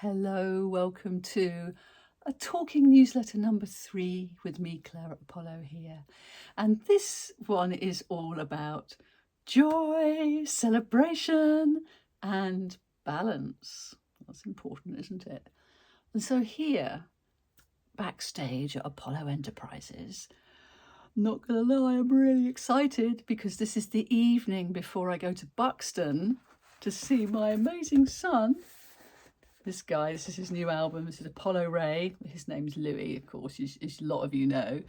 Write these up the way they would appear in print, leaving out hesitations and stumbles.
Hello, welcome to a talking newsletter number 3 with me, Clara Apollo here. And this one is all about joy, celebration, and balance. That's important, isn't it? And so here, backstage at Apollo Enterprises, not gonna lie, I'm really excited because this is the evening before I go to Buxton to see my amazing son. This guy, this is his new album. This is Apollo Ray. His name's Louis, of course, as a lot of you know.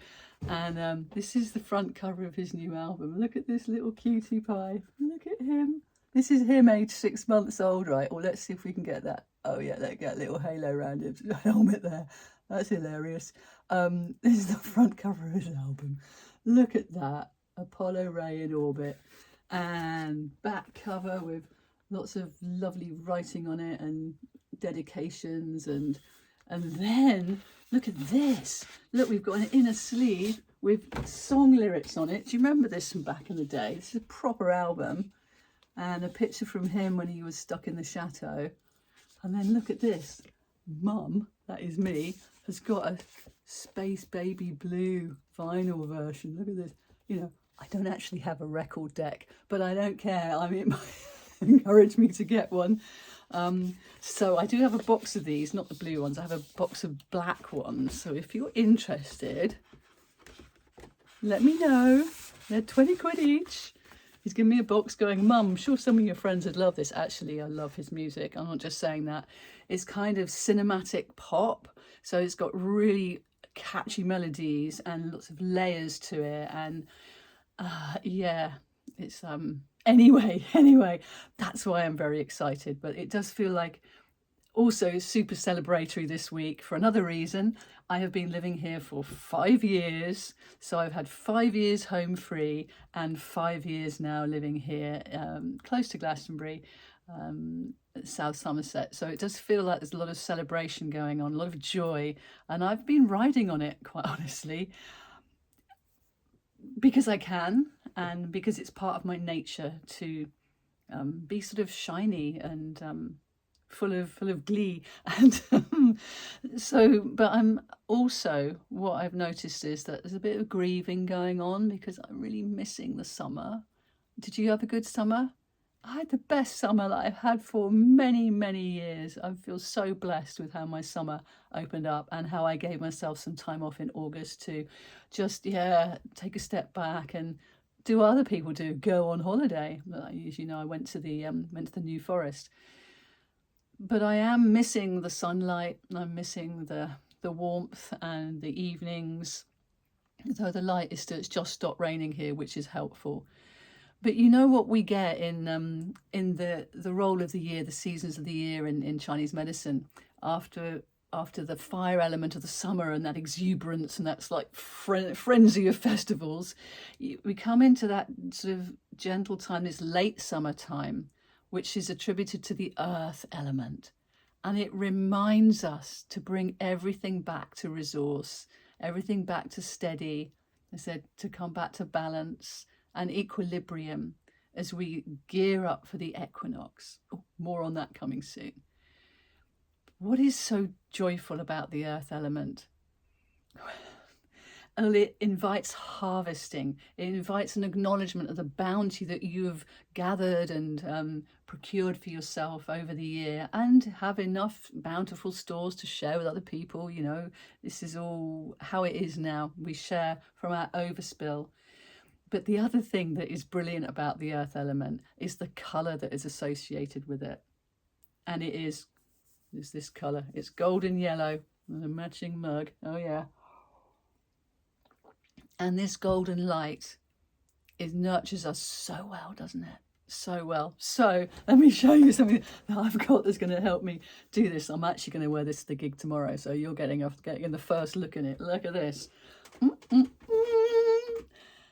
And this is the front cover of his new album. Look at this little cutie pie. Look at him. This is him aged 6 months old, right? Or let's see if we can get that. Oh yeah, let's get a little halo around his helmet there. That's hilarious. This is the front cover of his album. Look at that. Apollo Ray in orbit. And back cover with lots of lovely writing on it and dedications, and then look at this. Look, we've got an inner sleeve with song lyrics on it. Do you remember this from back in the day? This is a proper album, and a picture from him when he was stuck in the chateau. And then look at this. Mum, that is me, has got a space baby blue vinyl version. Look at this. You know, I don't actually have a record deck, but I don't care. I mean, it encouraged me to get one. So I do have a box of these, not the blue ones. I have a box of black ones. So if you're interested, let me know. They're 20 quid each. He's given me a box going, Mum, I'm sure some of your friends would love this. Actually, I love his music. I'm not just saying that. It's kind of cinematic pop. So it's got really catchy melodies and lots of layers to it. And yeah, it's Anyway, that's why I'm very excited. But it does feel like also super celebratory this week for another reason. I have been living here for 5 years. So I've had 5 years home free and 5 years now living here close to Glastonbury, South Somerset. So it does feel like there's a lot of celebration going on, a lot of joy. And I've been riding on it, quite honestly, because I can, and because it's part of my nature to be sort of shiny and full of glee. And but I'm also, what I've noticed is that there's a bit of grieving going on because I'm really missing the summer. Did you have a good summer? I had the best summer that I've had for many, many years. I feel so blessed with how my summer opened up and how I gave myself some time off in August to just, take a step back and do what other people do, go on holiday. As you know, I went to the New Forest. But I am missing the sunlight. I'm missing the warmth and the evenings. Though the light is still, it's just stopped raining here, which is helpful. But you know what we get in the role of the year, the seasons of the year in Chinese medicine, after the fire element of the summer and that exuberance and that's like frenzy of festivals, we come into that sort of gentle time, this late summer time, which is attributed to the earth element. And it reminds us to bring everything back to resource, everything back to steady. I said to come back to balance and equilibrium as we gear up for the equinox. Oh, more on that coming soon. What is so joyful about the earth element? Well, it invites harvesting. It invites an acknowledgement of the bounty that you have gathered and procured for yourself over the year, and have enough bountiful stores to share with other people. You know, this is all how it is now. We share from our overspill. But the other thing that is brilliant about the earth element is the colour that is associated with it. And it's this colour. It's golden yellow with a matching mug. Oh yeah. And this golden light, it nurtures us so well, doesn't it? So well. So let me show you something that I've got that's going to help me do this. I'm actually going to wear this to the gig tomorrow. So you're getting the first look at it. Look at this.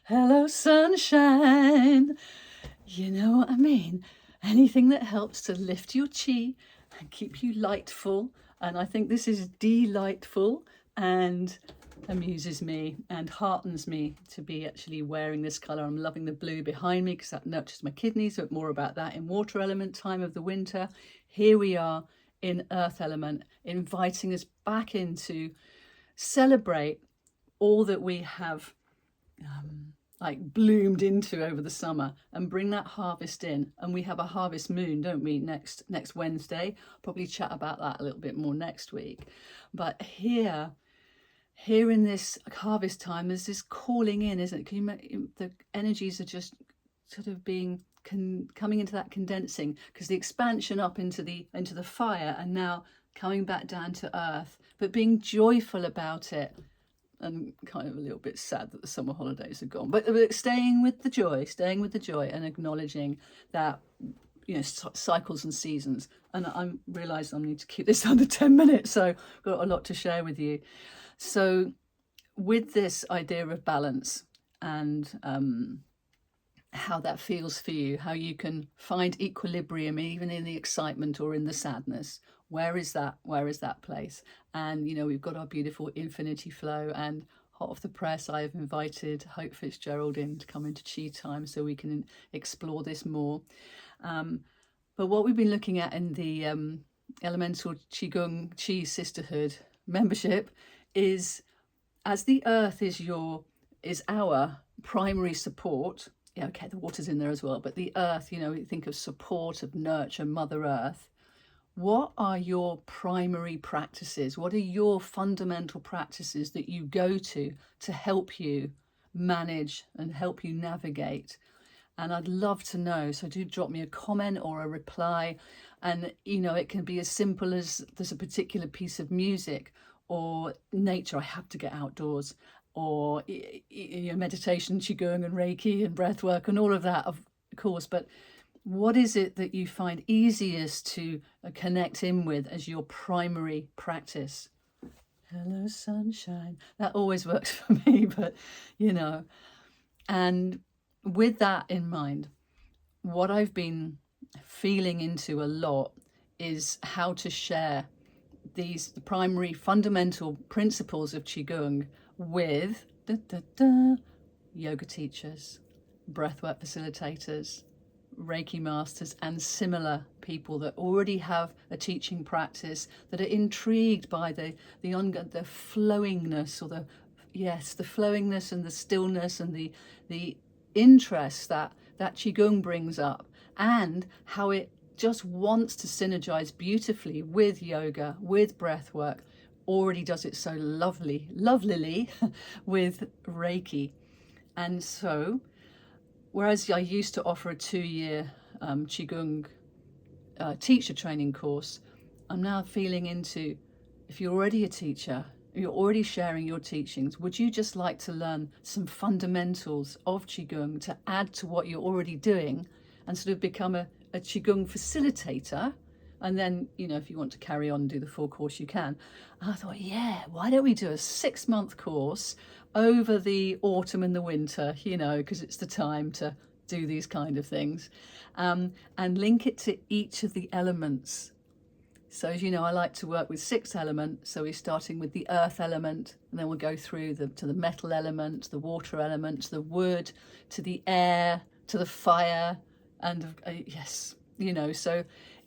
Hello, sunshine. You know what I mean? Anything that helps to lift your chi and keep you lightful. And I think this is delightful and amuses me and heartens me to be actually wearing this colour. I'm loving the blue behind me because that nurtures my kidneys, but more about that in water element time of the winter. Here we are in earth element, inviting us back into celebrate all that we have like bloomed into over the summer, and bring that harvest in. And we have a harvest moon, don't we, next Wednesday. Probably chat about that a little bit more next week. But here in this harvest time, there's this calling in, isn't it? The energies are just sort of being coming into that condensing, because the expansion up into the fire, and now coming back down to earth, but being joyful about it. And kind of a little bit sad that the summer holidays are gone, but staying with the joy, and acknowledging that, you know, cycles and seasons. And I realised I need to keep this under 10 minutes, so I've got a lot to share with you. So with this idea of balance, and how that feels for you, how you can find equilibrium even in the excitement or in the sadness. Where is that place? And, you know, we've got our beautiful infinity flow, and hot off the press, I have invited Hope Fitzgerald in to come into Chi Time so we can explore this more. But what we've been looking at in the Elemental Qigong Chi Sisterhood membership is, as the earth is our primary support. Yeah, okay, the water's in there as well, but the earth, you know, we think of support, of nurture, Mother Earth. What are your primary practices? What are your fundamental practices that you go to help you manage and help you navigate? And I'd love to know. So do drop me a comment or a reply. And, you know, it can be as simple as there's a particular piece of music or nature. I have to get outdoors. Or, you know, meditation, Qigong and Reiki and breathwork and all of that, of course. But what is it that you find easiest to connect in with as your primary practice? Hello, sunshine. That always works for me, but, you know. And with that in mind, what I've been feeling into a lot is how to share the primary fundamental principles of Qigong with yoga teachers, breathwork facilitators, Reiki Masters, and similar people that already have a teaching practice, that are intrigued by the flowingness, or the flowingness and the stillness and the interest that Qigong brings up, and how it just wants to synergize beautifully with yoga, with breathwork. Already does it so lovelily with Reiki. And so, whereas I used to offer a 2-year Qigong teacher training course, I'm now feeling into, if you're already a teacher, you're already sharing your teachings, would you just like to learn some fundamentals of Qigong to add to what you're already doing, and sort of become a Qigong facilitator? And then, you know, if you want to carry on and do the full course, you can. And I thought, yeah, why don't we do a 6-month course over the autumn and the winter, you know, because it's the time to do these kind of things, and link it to each of the elements. So, as you know, I like to work with 6 elements. So we're starting with the earth element, and then we'll go through to the metal element, the water element, to the wood, to the air, to the fire, and yes, you know. So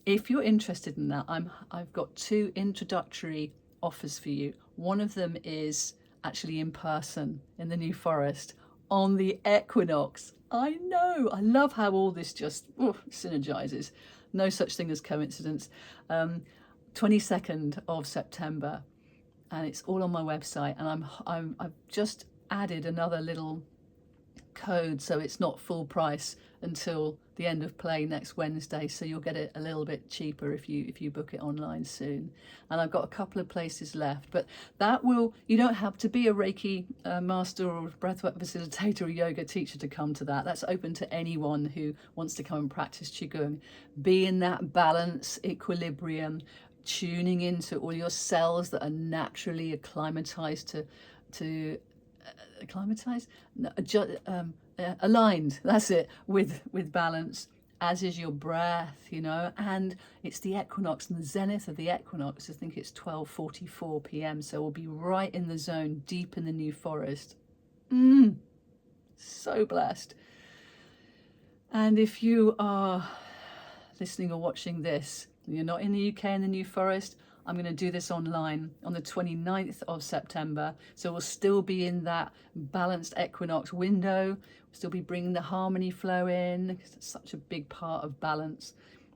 if you're interested in that, I've got 2 introductory offers for you. One of them is actually in person in the New Forest on the equinox. I know, I love how all this just synergizes. No such thing as coincidence. 22nd of September, and it's all on my website. And I've just added another little code, so it's not full price until the end of play next Wednesday, so you'll get it a little bit cheaper if you book it online soon. And I've got a couple of places left, but you don't have to be a Reiki master or breathwork facilitator or yoga teacher to come to that. That's open to anyone who wants to come and practice Qigong. Be in that balance, equilibrium, tuning into all your cells that are naturally acclimatized aligned, that's it, with balance, as is your breath, you know. And it's the equinox, and the zenith of the equinox, I think it's 12:44 p.m, so we'll be right in the zone, deep in the New Forest. So blessed. And if you are listening or watching this you're not in the UK in the New Forest, I'm going to do this online on the 29th of September. So we'll still be in that balanced equinox window. We'll still be bringing the harmony flow in. It's such a big part of balance.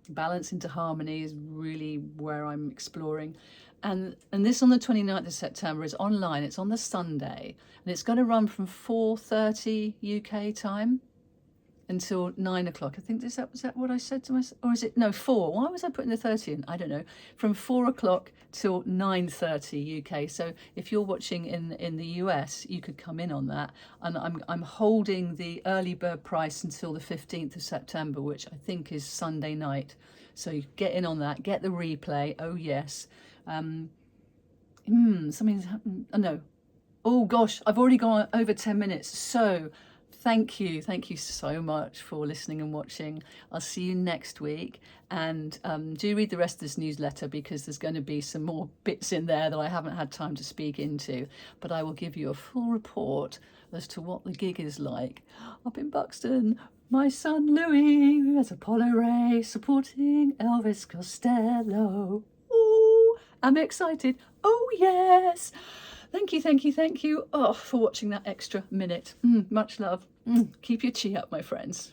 Balance into harmony is really where I'm exploring. And this on the 29th of September is online. It's on the Sunday, and it's going to run from 4:30 UK time until 9 o'clock. I think, was that what I said to myself? Or is it, no, 4? Why was I putting the 30 in? I don't know. From 4 o'clock till 9:30 UK. So if you're watching in the US, you could come in on that. And I'm holding the early bird price until the 15th of September, which I think is Sunday night. So you get in on that, get the replay. Oh yes. Something's happened. Oh no. Oh gosh, I've already gone over 10 minutes. So thank you so much for listening and watching. I'll see you next week, and do read the rest of this newsletter, because there's going to be some more bits in there that I haven't had time to speak into, but I will give you a full report as to what the gig is like up in Buxton. My son Louis has Apollo Ray supporting Elvis Costello. Ooh, I'm excited. Oh yes. Thank you, for watching that extra minute. Much love. Keep your chi up, my friends.